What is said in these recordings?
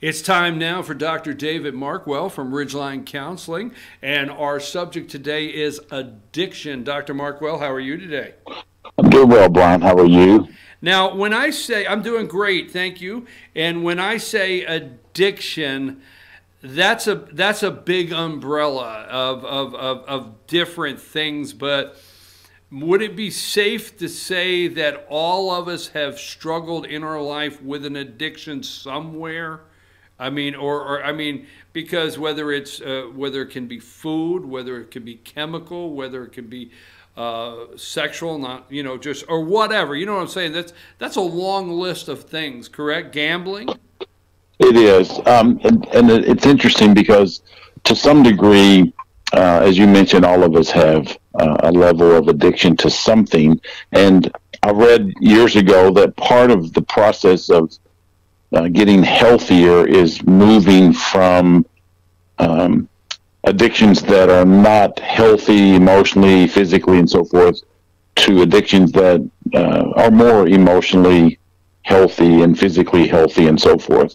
It's time now for Dr. David Markwell from Ridgeline Counseling, and our subject today is addiction. Dr. Markwell, how are you today? I'm doing well, Brian. How are you? Now, when I say, I'm doing great, thank you. And when I say addiction, that's a big umbrella of different things, but would it be safe to say that all of us have struggled in our life with an addiction somewhere? I mean, because whether it can be food, whether it can be chemical, whether it can be sexual, not just or whatever. You know what I'm saying? That's a long list of things. Correct? Gambling. It is, and it's interesting because to some degree, as you mentioned, all of us have a level of addiction to something. And I read years ago that part of the process of getting healthier is moving from addictions that are not healthy emotionally, physically, and so forth, to addictions that are more emotionally healthy and physically healthy and so forth.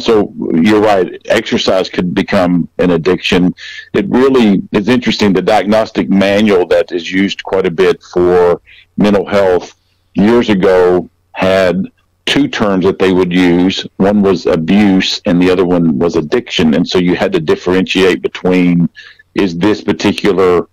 So you're right, exercise could become an addiction. It really is interesting. The diagnostic manual that is used quite a bit for mental health years ago had two terms that they would use. One was abuse and the other one was addiction. And so you had to differentiate between, is this particular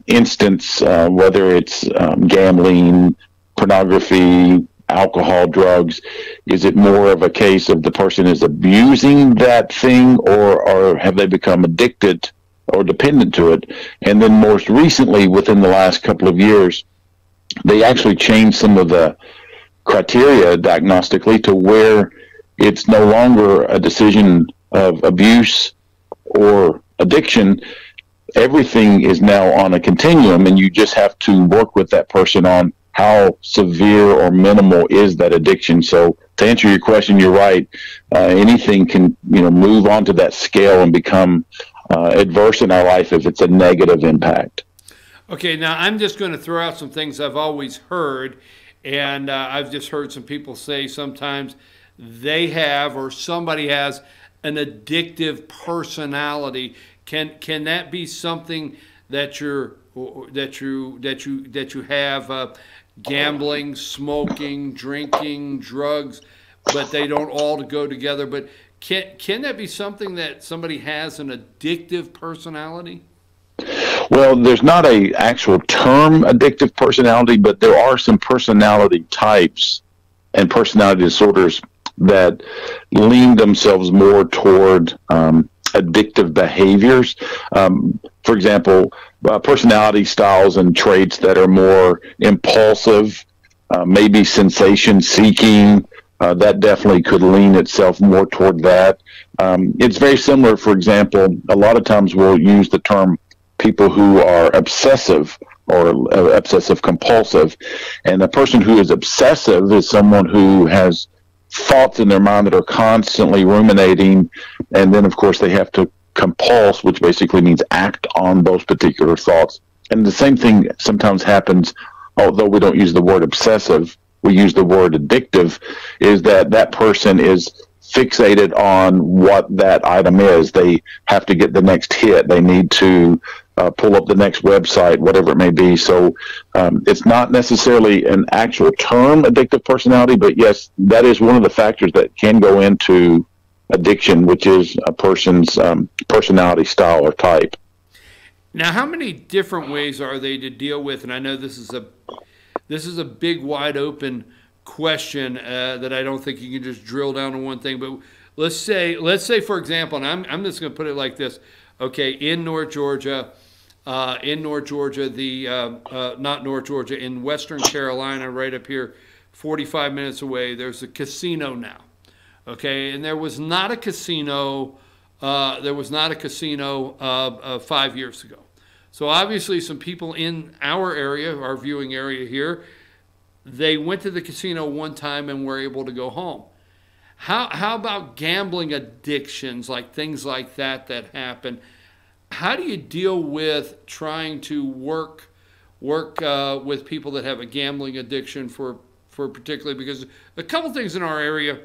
instance, whether it's gambling, pornography, alcohol, drugs, is it more of a case of the person is abusing that thing, or have they become addicted or dependent to it? And then most recently, within the last couple of years, they actually changed some of the criteria diagnostically to where it's no longer a decision of abuse or addiction. Everything is now on a continuum, and you just have to work with that person on how severe or minimal is that addiction. So to answer your question, you're right. Anything can, move onto that scale and become adverse in our life if it's a negative impact. Okay, now I'm just going to throw out some things I've always heard, and I've just heard some people say sometimes they have or somebody has an addictive personality. Can that be something that you have? Gambling, smoking, drinking, drugs, but they don't all go together. But can that be something that somebody has an addictive personality? Well, there's not a actual term addictive personality, but there are some personality types and personality disorders that lean themselves more toward addictive behaviors. For example, personality styles and traits that are more impulsive, maybe sensation seeking, that definitely could lean itself more toward that. It's very similar. For example, a lot of times we'll use the term people who are obsessive or obsessive compulsive. And a person who is obsessive is someone who has thoughts in their mind that are constantly ruminating, and then of course they have to compulse, which basically means act on those particular thoughts. And the same thing sometimes happens, although we don't use the word obsessive, we use the word addictive, is that person is fixated on what that item is. They have to get the next hit. They need to pull up the next website, whatever it may be. So it's not necessarily an actual term, addictive personality, but yes, that is one of the factors that can go into addiction, which is a person's personality style or type. Now, how many different ways are they to deal with? And I know this is a big, wide open question that I don't think you can just drill down to one thing. But let's say for example, and I'm just going to put it like this. Okay, in North Georgia, in Western Carolina, right up here, 45 minutes away, there's a casino now. Okay, and there was not a casino. 5 years ago. So obviously, some people in our area, our viewing area here, they went to the casino one time and were able to go home. How about gambling addictions, like things like that happen? How do you deal with trying to work with people that have a gambling addiction for particularly, because a couple things in our area.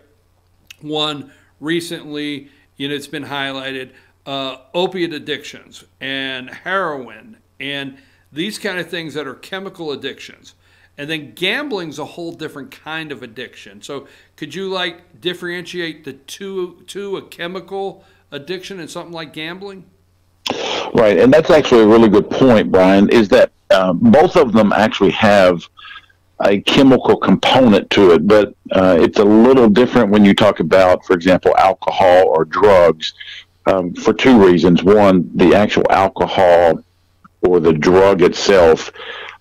One, recently, it's been highlighted, opiate addictions and heroin and these kind of things that are chemical addictions. And then gambling's a whole different kind of addiction. So could you differentiate the two, a chemical addiction and something like gambling? Right, and that's actually a really good point, Brian, is that both of them actually have a chemical component to it, but it's a little different when you talk about, for example, alcohol or drugs, for two reasons. One, the actual alcohol or the drug itself,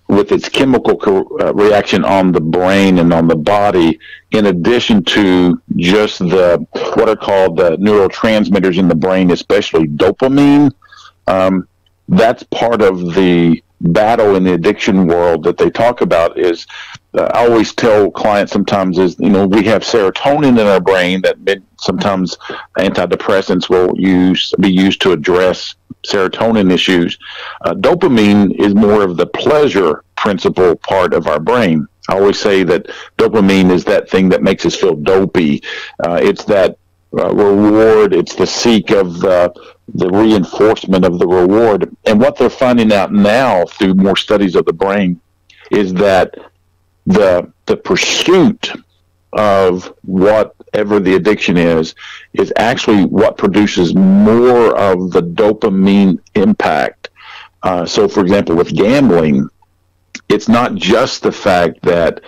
with its chemical reaction on the brain and on the body, in addition to just what are called the neurotransmitters in the brain, especially dopamine. That's part of the battle in the addiction world that they talk about. Is I always tell clients sometimes is, we have serotonin in our brain that sometimes antidepressants will be used to address serotonin issues. Dopamine is more of the pleasure principle part of our brain. I always say that dopamine is that thing that makes us feel dopey. It's that reward. It's the seek of the reinforcement of the reward. And what they're finding out now through more studies of the brain is that the pursuit of whatever the addiction is actually what produces more of the dopamine impact. So, for example, with gambling, it's not just the fact that,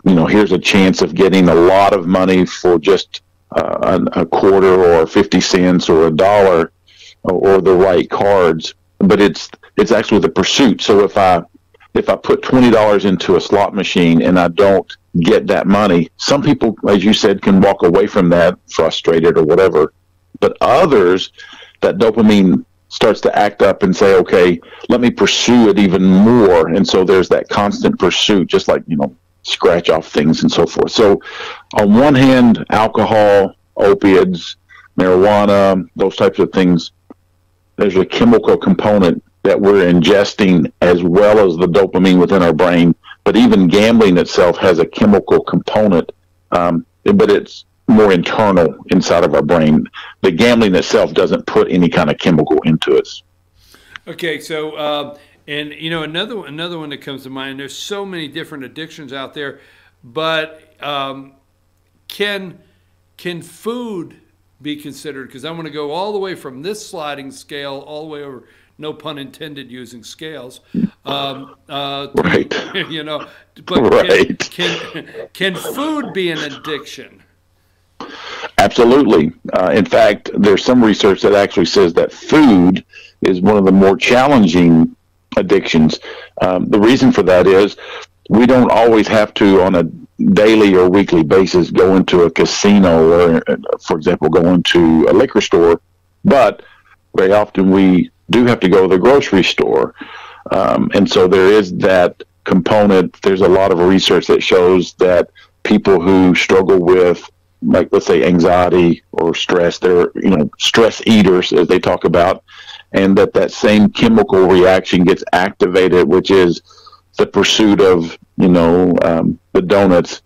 here's a chance of getting a lot of money for just a quarter or 50 cents or $1 or the right cards, but it's actually the pursuit. So if I put $20 into a slot machine and I don't get that money, some people, as you said, can walk away from that frustrated or whatever, but others, that dopamine starts to act up and say, okay, let me pursue it even more. And so there's that constant pursuit, just like, scratch off things and so forth. So on one hand, alcohol, opiates, marijuana, those types of things, there's a chemical component that we're ingesting as well as the dopamine within our brain. But even gambling itself has a chemical component, but it's more internal inside of our brain. The gambling itself doesn't put any kind of chemical into it. Okay, so and another one that comes to mind. There's so many different addictions out there, but can food be considered? Because I want to go all the way from this sliding scale all the way over. No pun intended, using scales. Right. But right. Can food be an addiction? Absolutely. In fact, there's some research that actually says that food is one of the more challenging addictions. The reason for that is we don't always have to, on a daily or weekly basis, go into a casino or, for example, go into a liquor store, but very often we do have to go to the grocery store. And so there is that component. There's a lot of research that shows that people who struggle with, like, let's say, anxiety or stress, they're, stress eaters, as they talk about, and that same chemical reaction gets activated, which is the pursuit of, the donuts.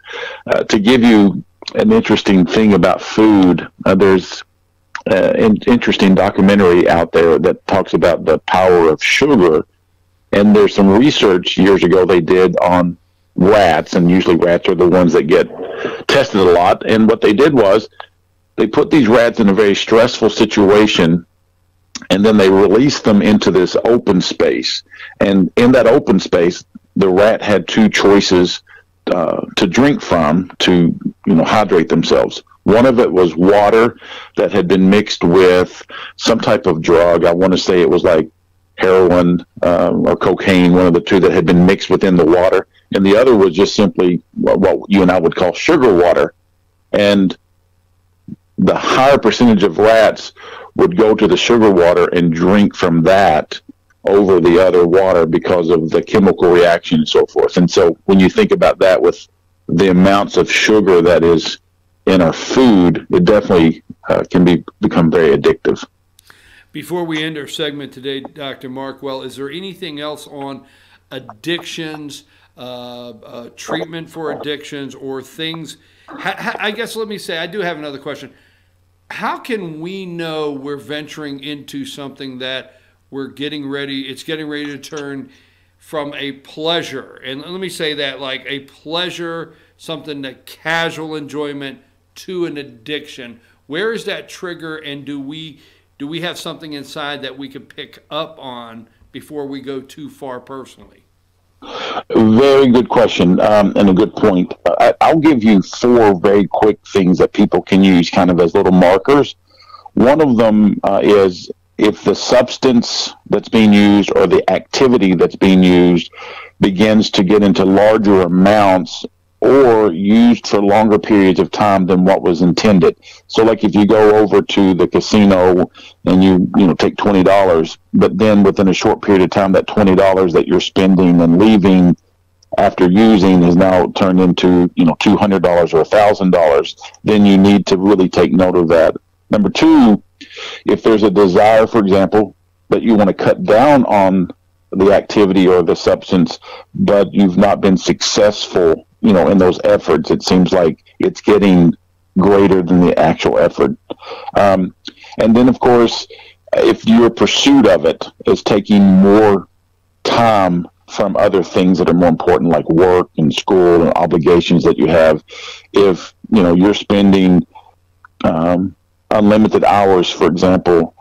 To give you an interesting thing about food, there's an interesting documentary out there that talks about the power of sugar. And there's some research years ago they did on rats, and usually rats are the ones that get tested a lot. And what they did was they put these rats in a very stressful situation, and then they released them into this open space. And in that open space, the rat had two choices to drink from to, hydrate themselves. One of it was water that had been mixed with some type of drug. I want to say it was like heroin or cocaine, one of the two that had been mixed within the water. And the other was just simply what you and I would call sugar water. And the higher percentage of rats would go to the sugar water and drink from that over the other water because of the chemical reaction and so forth. And so when you think about that with the amounts of sugar that is in our food, it definitely can become very addictive. Before we end our segment today, Dr. Markwell, is there anything else on addictions treatment for addictions or things. I guess let me say, I do have another question. How can we know we're venturing into something that it's getting ready to turn from a pleasure, and let me say that, like a pleasure, something that casual enjoyment, to an addiction? Where is that trigger, and do we have something inside that we can pick up on before we go too far personally? Very good question, and a good point. I'll give you four very quick things that people can use kind of as little markers. One of them is if the substance that's being used or the activity that's being used begins to get into larger amounts or used for longer periods of time than what was intended. So like if you go over to the casino and you take $20, but then within a short period of time that $20 that you're spending and leaving after using is now turned into $200 or $1,000, then you need to really take note of that. Number two, if there's a desire, for example, that you want to cut down on the activity or the substance, but you've not been successful, in those efforts, it seems like it's getting greater than the actual effort. And then, of course, if your pursuit of it is taking more time from other things that are more important, like work and school and obligations that you have, if, you're spending unlimited hours, for example,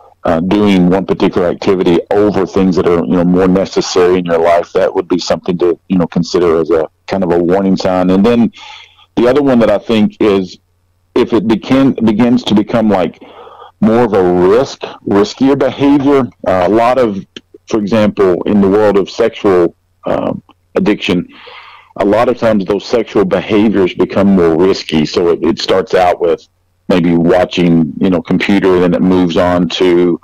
doing one particular activity over things that are more necessary in your life, that would be something to consider as a kind of a warning sign. And then the other one that I think is if it begins to become like more of a riskier behavior. A lot of, for example, in the world of sexual addiction, a lot of times those sexual behaviors become more risky. So it starts out with maybe watching, computer, then it moves on to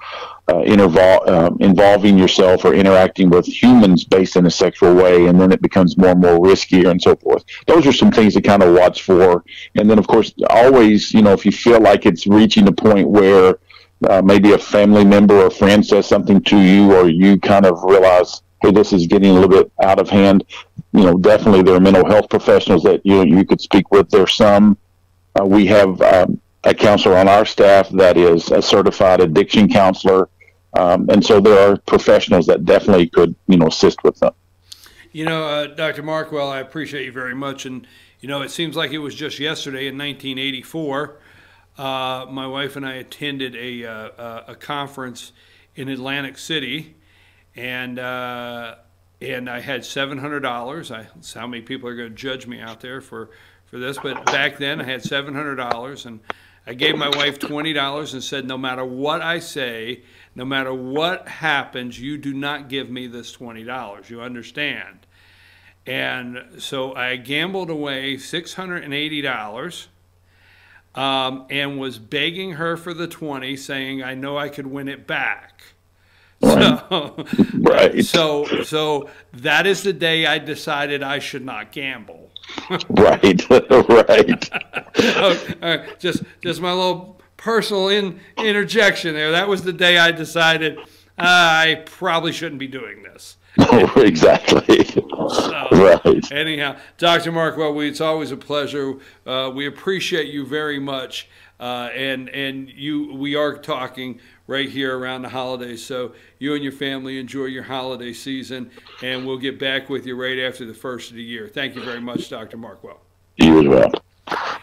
involving yourself or interacting with humans based in a sexual way, and then it becomes more and more riskier and so forth. Those are some things to kind of watch for. And then, of course, always, if you feel like it's reaching a point where maybe a family member or friend says something to you, or you kind of realize, hey, this is getting a little bit out of hand, definitely there are mental health professionals that you could speak with. There's some. We have a counselor on our staff that is a certified addiction counselor. And so there are professionals that definitely could, assist with them. Dr. Markwell, I appreciate you very much. And, it seems like it was just yesterday in 1984, my wife and I attended a conference in Atlantic City, and I had $700. How many people are going to judge me out there for this? But back then I had $700, and I gave my wife $20 and said, no matter what I say, no matter what happens, you do not give me this $20. You understand? And so I gambled away $680 and was begging her for the 20, saying I know I could win it back. So, right. So that is the day I decided I should not gamble. Right. Right. All right. Just my little personal interjection there. That was the day I decided I probably shouldn't be doing this. Oh, exactly. So, right. Anyhow, Dr. Markwell, it's always a pleasure. We appreciate you very much, and we are talking right here around the holidays. So you and your family enjoy your holiday season, and we'll get back with you right after the first of the year. Thank you very much, Dr. Markwell. You as well.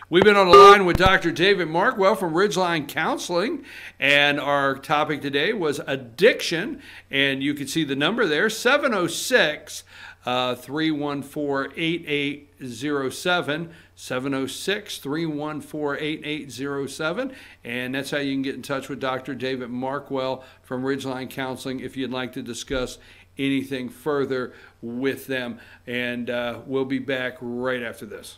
We've been on the line with Dr. David Markwell from Ridgeline Counseling, and our topic today was addiction, and you can see the number there, 706-314-8807, 706-314-8807, and that's how you can get in touch with Dr. David Markwell from Ridgeline Counseling if you'd like to discuss anything further with them. And we'll be back right after this.